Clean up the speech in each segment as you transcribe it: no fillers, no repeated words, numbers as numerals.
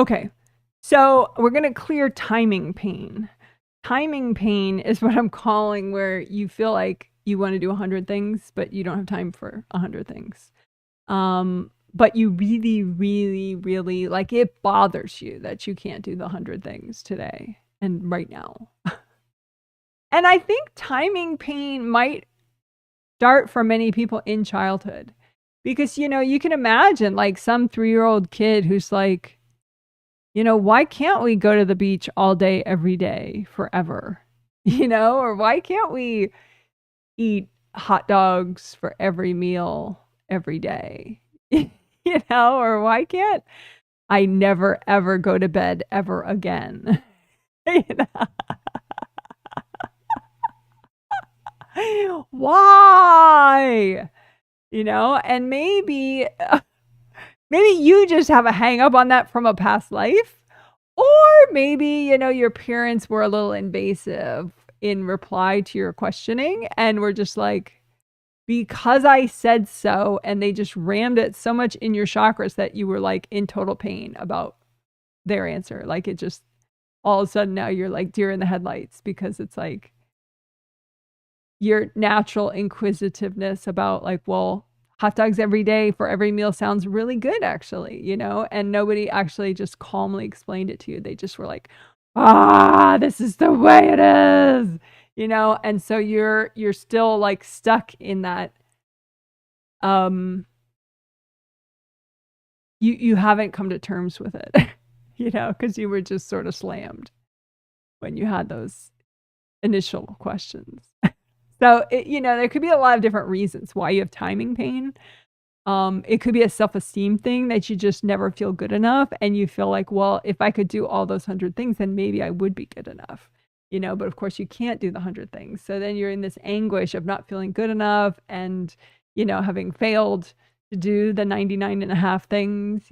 Okay. So we're going to clear timing pain. Timing pain is what I'm calling where you feel like you want to do 100 things, but you don't have time for 100 things. But you really, really, really like it bothers you that you can't do the 100 things today and right now. And I think timing pain might start for many people in childhood because, you can imagine like some 3-year-old kid who's like, why can't we go to the beach all day, every day, forever? Or why can't we eat hot dogs for every meal every day? Or why can't I never ever go to bed ever again? You know? Why? And maybe you just have a hang up on that from a past life. Or maybe, your parents were a little invasive in reply to your questioning and were just like, because I said so, and they just rammed it so much in your chakras that you were like in total pain about their answer. Like it just all of a sudden now you're like deer in the headlights because it's like your natural inquisitiveness about like, well, hot dogs every day for every meal sounds really good actually, and nobody actually just calmly explained it to you. They just were like, this is the way it is, and so you're still like stuck in that you haven't come to terms with it, because you were just sort of slammed when you had those initial questions. So, there could be a lot of different reasons why you have timing pain. It could be a self-esteem thing that you just never feel good enough. And you feel like, well, if I could do all those 100 things, then maybe I would be good enough, but of course you can't do the 100 things. So then you're in this anguish of not feeling good enough and, having failed to do the 99 and a half things,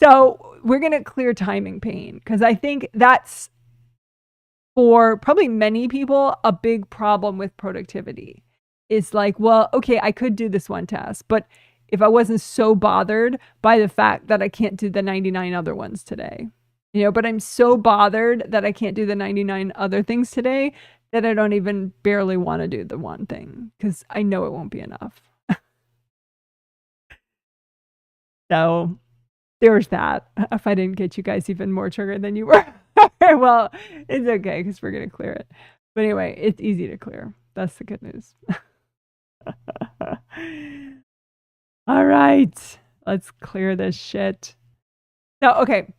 So we're going to clear timing pain because I think that's for probably many people a big problem with productivity. Is like, well, okay, I could do this one task, but if I wasn't so bothered by the fact that I can't do the 99 other ones today, but I'm so bothered that I can't do the 99 other things today that I don't even barely want to do the one thing because I know it won't be enough. So there's that. If I didn't get you guys even more triggered than you were, well, it's okay because we're going to clear it. But anyway, it's easy to clear. That's the good news. All right, let's clear this shit. So, okay,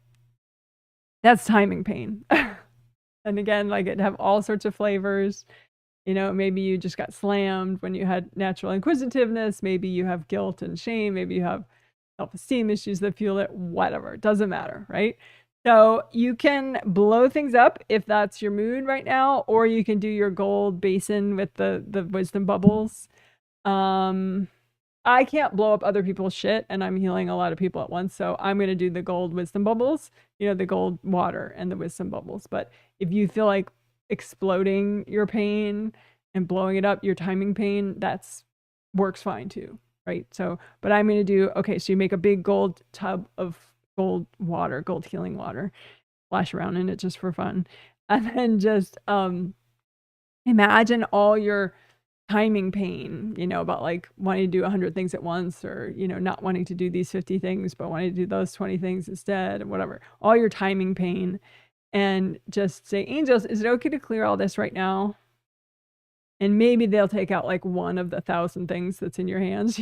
that's timing pain. And again, like it have all sorts of flavors. Maybe you just got slammed when you had natural inquisitiveness. Maybe you have guilt and shame. Maybe you have self-esteem issues that fuel it. Whatever, it doesn't matter, right? So you can blow things up if that's your mood right now, or you can do your gold basin with the wisdom bubbles. I can't blow up other people's shit, and I'm healing a lot of people at once. So I'm going to do the gold wisdom bubbles, the gold water and the wisdom bubbles. But if you feel like exploding your pain and blowing it up, your timing pain, that's works fine too, right? So, but I'm going to do, okay, so you make a big gold tub of gold water, gold healing water, splash around in it just for fun. And then just imagine all your timing pain, about like wanting to do 100 things at once, or, not wanting to do these 50 things, but wanting to do those 20 things instead, and whatever, all your timing pain. And just say, angels, is it okay to clear all this right now? And maybe they'll take out like one of the 1,000 things that's in your hands,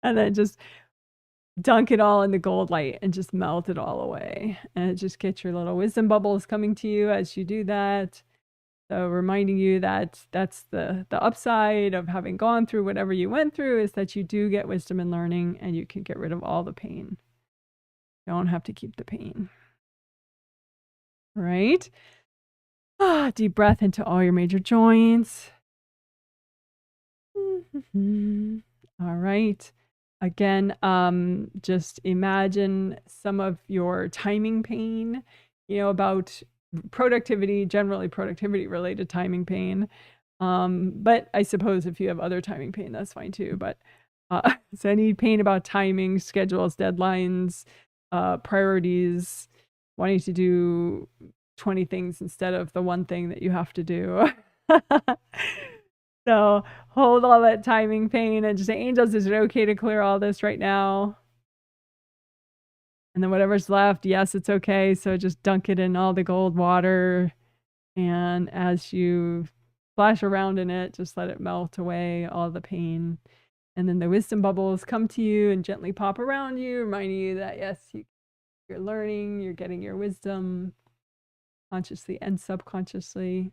and then just dunk it all in the gold light and just melt it all away. And just get your little wisdom bubbles coming to you as you do that. So reminding you that that's the upside of having gone through whatever you went through, is that you do get wisdom and learning, and you can get rid of all the pain. You don't have to keep the pain. Right? Deep breath into all your major joints. All right. Again, just imagine some of your timing pain, about productivity, generally productivity related timing pain. But I suppose if you have other timing pain, that's fine too. But So any pain about timing, schedules, deadlines, priorities, wanting to do 20 things instead of the one thing that you have to do. So hold all that timing pain and just say, angels, is it okay to clear all this right now? And then whatever's left, yes, it's okay. So just dunk it in all the gold water. And as you splash around in it, just let it melt away all the pain. And then the wisdom bubbles come to you and gently pop around you, reminding you that, yes, you're learning, you're getting your wisdom consciously and subconsciously.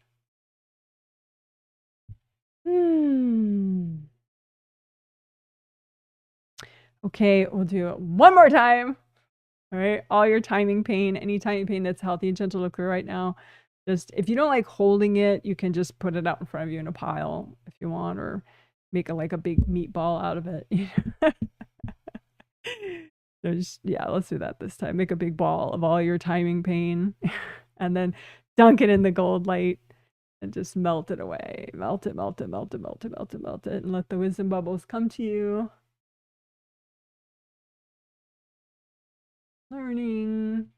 Okay, we'll do it one more time. All right, all your timing pain, any timing pain that's healthy and gentle to clear right now. Just if you don't like holding it, you can just put it out in front of you in a pile if you want, or make like a big meatball out of it. So just, yeah, let's do that this time. Make a big ball of all your timing pain and then dunk it in the gold light and just melt it away. Melt it, melt it, melt it, melt it, melt it, melt it, and let the wisdom bubbles come to you. Learning.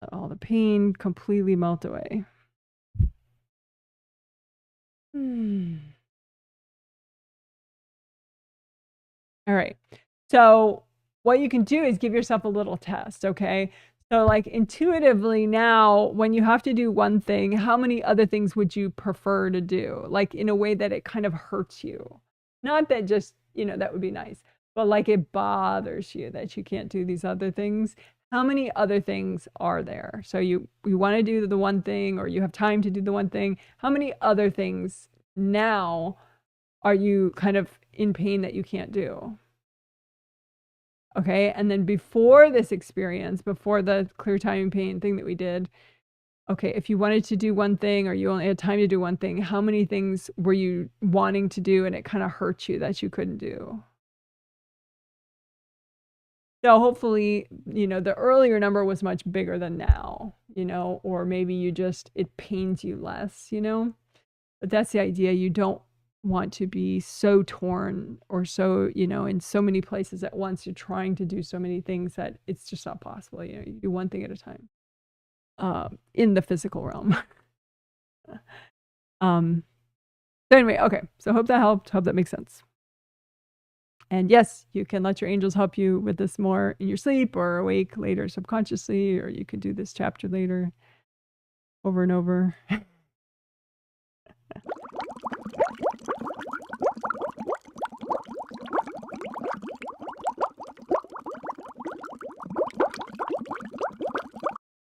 Let all the pain completely melt away. All right. So what you can do is give yourself a little test, okay? So like intuitively now, when you have to do one thing, how many other things would you prefer to do? Like in a way that it kind of hurts you. Not that just, that would be nice, but like it bothers you that you can't do these other things. How many other things are there? So you want to do the one thing, or you have time to do the one thing. How many other things now are you kind of in pain that you can't do? Okay. And then before this experience, before the clear timing pain thing that we did, okay, if you wanted to do one thing or you only had time to do one thing, how many things were you wanting to do and it kind of hurt you that you couldn't do? So hopefully, the earlier number was much bigger than now, or maybe it pains you less, but that's the idea. You don't want to be so torn or so, in so many places at once. You're trying to do so many things that it's just not possible. You do one thing at a time in the physical realm. So anyway, okay. So hope that helped. Hope that makes sense. And yes, you can let your angels help you with this more in your sleep or awake later subconsciously, or you could do this chapter later over and over.